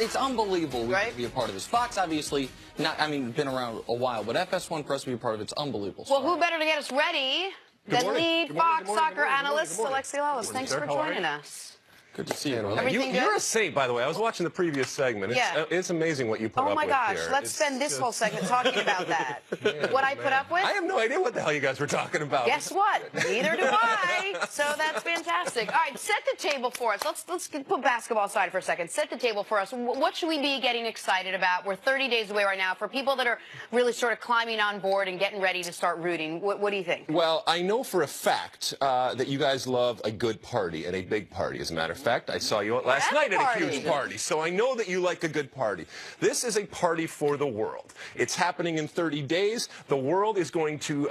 It's unbelievable we Right? can be a part of this. Fox, obviously, been around a while, but FS1 for us to be a part of it's unbelievable. Well, who better to get us ready than lead Fox soccer analyst Alexi Lawless? Thanks for joining us. Good to see you. Everything good? You're a saint, by the way. I was watching the previous segment. It's amazing what you put up with. Oh my gosh, here. let's spend this whole segment talking about that. What I put up with? I have no idea what the hell you guys were talking about. Guess what? Neither do I. So that's fantastic. All right, set the table for us. Let's put basketball aside for a second. Set the table for us. What should we be getting excited about? We're 30 days away right now. For people that are really sort of climbing on board and getting ready to start rooting, what do you think? Well, I know for a fact that you guys love a good party and a big party. As a matter of fact, I saw you last night at a huge party. So I know that you like a good party. This is a party for the world. It's happening in 30 days. The world is going to,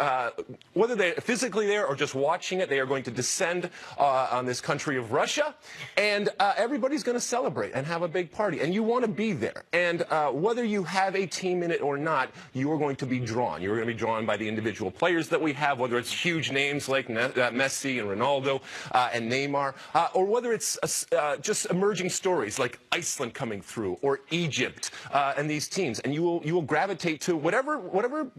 whether they're physically there or just watching it, they are going to descend on this country of Russia. And everybody's going to celebrate and have a big party. And you want to be there. And whether you have a team in it or not, you are going to be drawn. You're going to be drawn by the individual players that we have, whether it's huge names like Messi and Ronaldo and Neymar, or whether it's just emerging stories like Iceland coming through or Egypt and these teams, and you will gravitate to whatever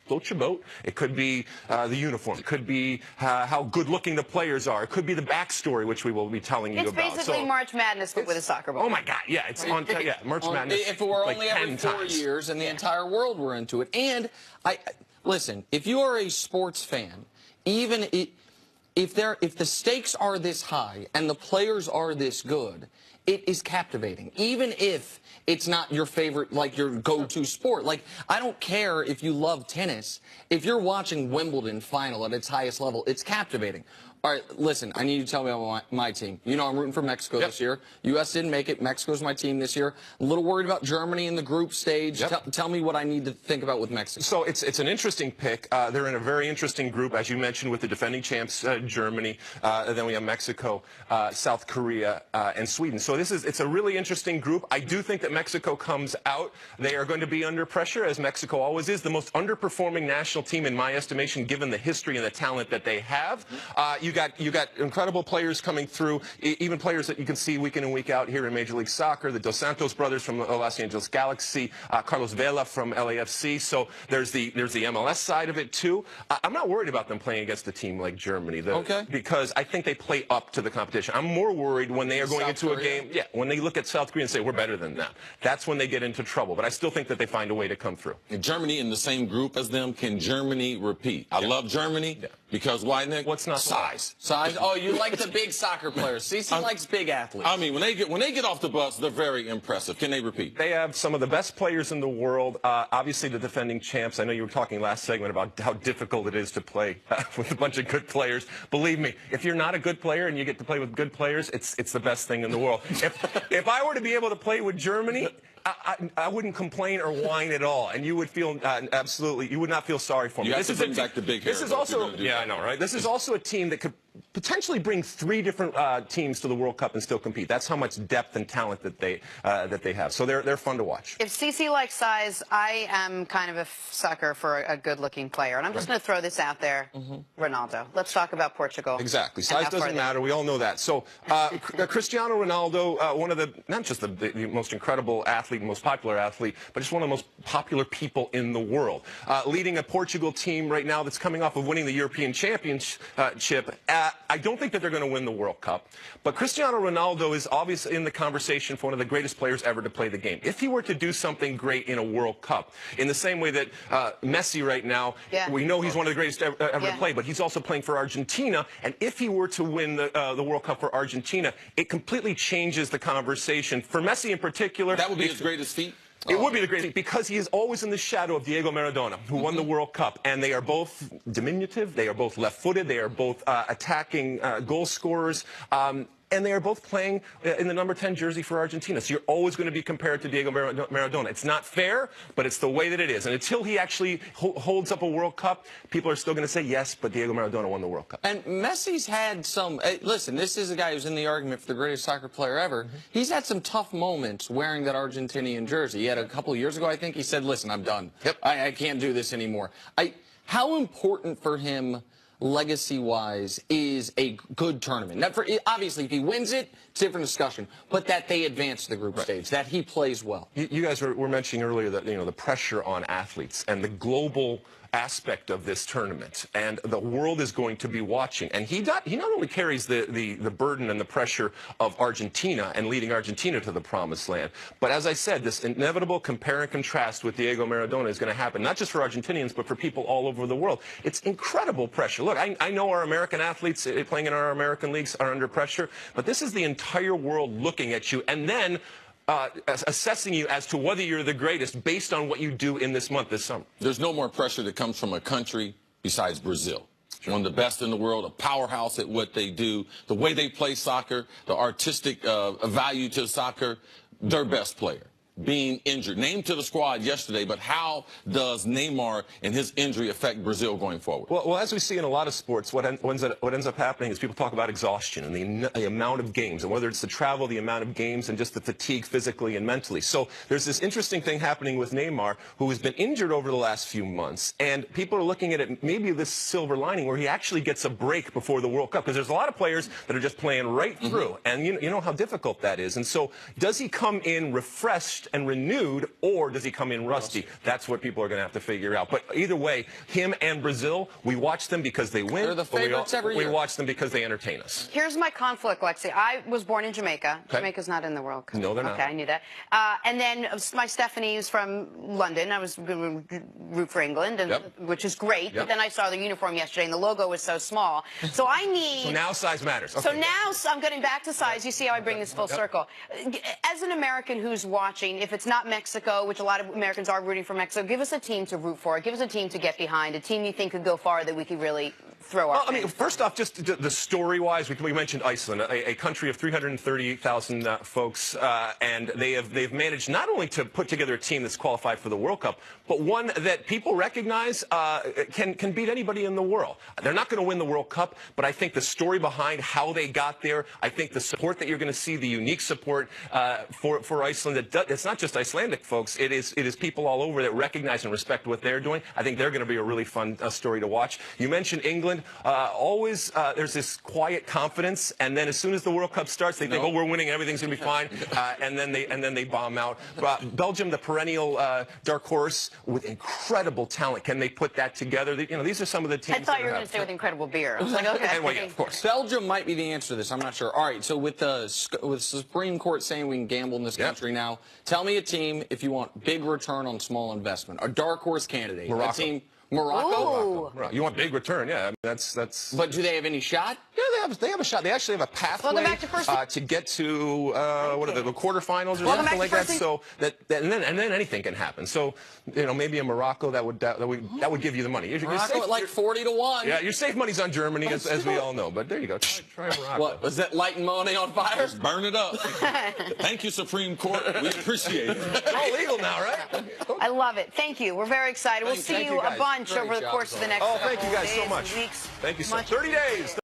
floats your boat. It could be the uniform. It could be how good-looking the players are. It could be the backstory, which we will be telling you about. It's basically March Madness, but with a soccer ball. Oh my God! Yeah, it's on. Yeah, March Madness. If it were like only every 4 years, and the entire world were into it. And listen, if you are a sports fan, even if the stakes are this high and the players are this good, it is captivating. Even if it's not your favorite, like your go-to sport. Like, I don't care if you love tennis. If you're watching Wimbledon final at its highest level, it's captivating. All right, listen, I need you to tell me about my team. You know I'm rooting for Mexico this year. U.S. didn't make it. Mexico's my team this year. A little worried about Germany in the group stage. Tell me what I need to think about with Mexico. So it's an interesting pick. They're in a very interesting group, as you mentioned, with the defending champs, Germany. Then we have Mexico, South Korea, and Sweden. So it's a really interesting group. I do think that Mexico comes out. They are going to be under pressure, as Mexico always is. The most underperforming national team, in my estimation, given the history and the talent that they have. You got incredible players coming through, even players that you can see week in and week out here in Major League Soccer. The Dos Santos brothers from the Los Angeles Galaxy, Carlos Vela from LAFC. So there's the MLS side of it too. I'm not worried about them playing against a team like Germany, because I think they play up to the competition. I'm more worried when they are going into a game. Yeah, when they look at South Korea and say we're better than that. That's when they get into trouble. But I still think that they find a way to come through. If Germany in the same group as them, can Germany repeat? I love Germany because why, Nick? What's not size? Size? Oh, you like the big soccer players. CC likes big athletes. I mean, when they get off the bus, they're very impressive. Can they repeat? They have some of the best players in the world. Obviously, the defending champs. I know you were talking last segment about how difficult it is to play with a bunch of good players. Believe me, if you're not a good player and you get to play with good players, it's the best thing in the world. If I were to be able to play with Germany, I wouldn't complain or whine at all, and you would feel absolutely. You would not feel sorry for me. This is back the big hair. This is also I know, right? This is also a team that could potentially bring 3 different teams to the World Cup and still compete. That's how much depth and talent that they have. So they're fun to watch. If CC likes size, I am kind of a sucker for a good-looking player, and I'm just going to throw this out there. Ronaldo. Let's talk about Portugal. Exactly. Size doesn't matter. We all know that. So Cristiano Ronaldo, one of the not just the most incredible athlete, most popular athlete, but just one of the most popular people in the world, leading a Portugal team right now that's coming off of winning the European Championship. I don't think that they're going to win the World Cup, but Cristiano Ronaldo is obviously in the conversation for one of the greatest players ever to play the game. If he were to do something great in a World Cup, in the same way that Messi right now, we know he's one of the greatest ever to play, but he's also playing for Argentina, and if he were to win the World Cup for Argentina, it completely changes the conversation. For Messi in particular, that would be his greatest feat. It would be the greatest, because he is always in the shadow of Diego Maradona, who won the World Cup, and they are both diminutive, they are both left-footed, they are both attacking goal scorers, and they are both playing in the number 10 jersey for Argentina. So you're always going to be compared to Diego Maradona. It's not fair, but it's the way that it is. And until he actually holds up a World Cup, people are still going to say, yes, but Diego Maradona won the World Cup. And Messi's had some, listen, this is a guy who's in the argument for the greatest soccer player ever. He's had some tough moments wearing that Argentinian jersey. He had a couple of years ago, I think, he said, listen, I'm done. I can't do this anymore. How important for him legacy-wise, is a good tournament. Now, obviously, if he wins it, it's a different discussion, but that they advance to the group stage, that he plays well. You guys were mentioning earlier that, the pressure on athletes and the global aspect of this tournament, and the world is going to be watching. And he not only carries the burden and the pressure of Argentina and leading Argentina to the promised land, but as I said, this inevitable compare and contrast with Diego Maradona is going to happen, not just for Argentinians, but for people all over the world. It's incredible pressure. Look, I know our American athletes playing in our American leagues are under pressure, but this is the entire world looking at you, and then assessing you as to whether you're the greatest based on what you do in this month, this summer. There's no more pressure that comes from a country besides Brazil. One of the best in the world, a powerhouse at what they do, the way they play soccer, the artistic value to soccer, their best player being injured. Named to the squad yesterday, but how does Neymar and his injury affect Brazil going forward? Well, as we see in a lot of sports, what ends up happening is people talk about exhaustion and the amount of games, and whether it's the travel, the amount of games, and just the fatigue physically and mentally. So there's this interesting thing happening with Neymar, who has been injured over the last few months, and people are looking at it, maybe this silver lining, where he actually gets a break before the World Cup, because there's a lot of players that are just playing right through, and you know how difficult that is. And so does he come in refreshed and renewed, or does he come in rusty? That's what people are going to have to figure out. But either way, him and Brazil, we watch them because they win. They're the favorites every year. We watch them because they entertain us. Here's my conflict, Lexi. I was born in Jamaica. Okay. Jamaica's not in the World Cup. No, they're not. Okay, I knew that. And then my Stephanie is from London. I was going to root for England, and, which is great. But then I saw the uniform yesterday, and the logo was so small. So I need... So now size matters. Okay. So now I'm getting back to size. You see how I bring this full circle. As an American who's watching, if it's not Mexico, which a lot of Americans are rooting for Mexico, give us a team to root for. Give us a team to get behind, a team you think could go far that we could really throw our fans. First off, just the story-wise, we mentioned Iceland, a country of 338,000 folks, and they've managed not only to put together a team that's qualified for the World Cup, but one that people recognize can beat anybody in the world. They're not going to win the World Cup, but I think the story behind how they got there, I think the support that you're going to see, the unique support for Iceland, it's not just Icelandic folks, it is people all over that recognize and respect what they're doing. I think they're going to be a really fun story to watch. You mentioned England. Always there's this quiet confidence, and then as soon as the World Cup starts, they think, oh, we're winning, everything's going to be fine, and then they bomb out. Belgium, the perennial dark horse with incredible talent. Can they put that together? These are some of the teams. I thought you were going to say with incredible beer. I was like, okay. Well, yeah, of course. Belgium might be the answer to this. I'm not sure. All right, so with the Supreme Court saying we can gamble in this country now, tell me a team if you want big return on small investment. A dark horse candidate. Morocco. A team. Morocco? Morocco. You want big return, yeah. I mean, that's. But do they have any shot? Yeah, they have a shot. They actually have a pathway to get to what are the quarterfinals or something like that. So and then anything can happen. So maybe in Morocco that would give you the money. Morocco at like 40-1. Yeah, your safe money's on Germany, as we all know. But there you go. Try Morocco. What was that? Lighting money on fire? Just burn it up. Thank you, Supreme Court. We appreciate it. It's all legal now, right? I love it. Thank you. We're very excited. We'll see you a bunch over the course of the next thank you guys so much. Weeks. Thank you so much. 30 days.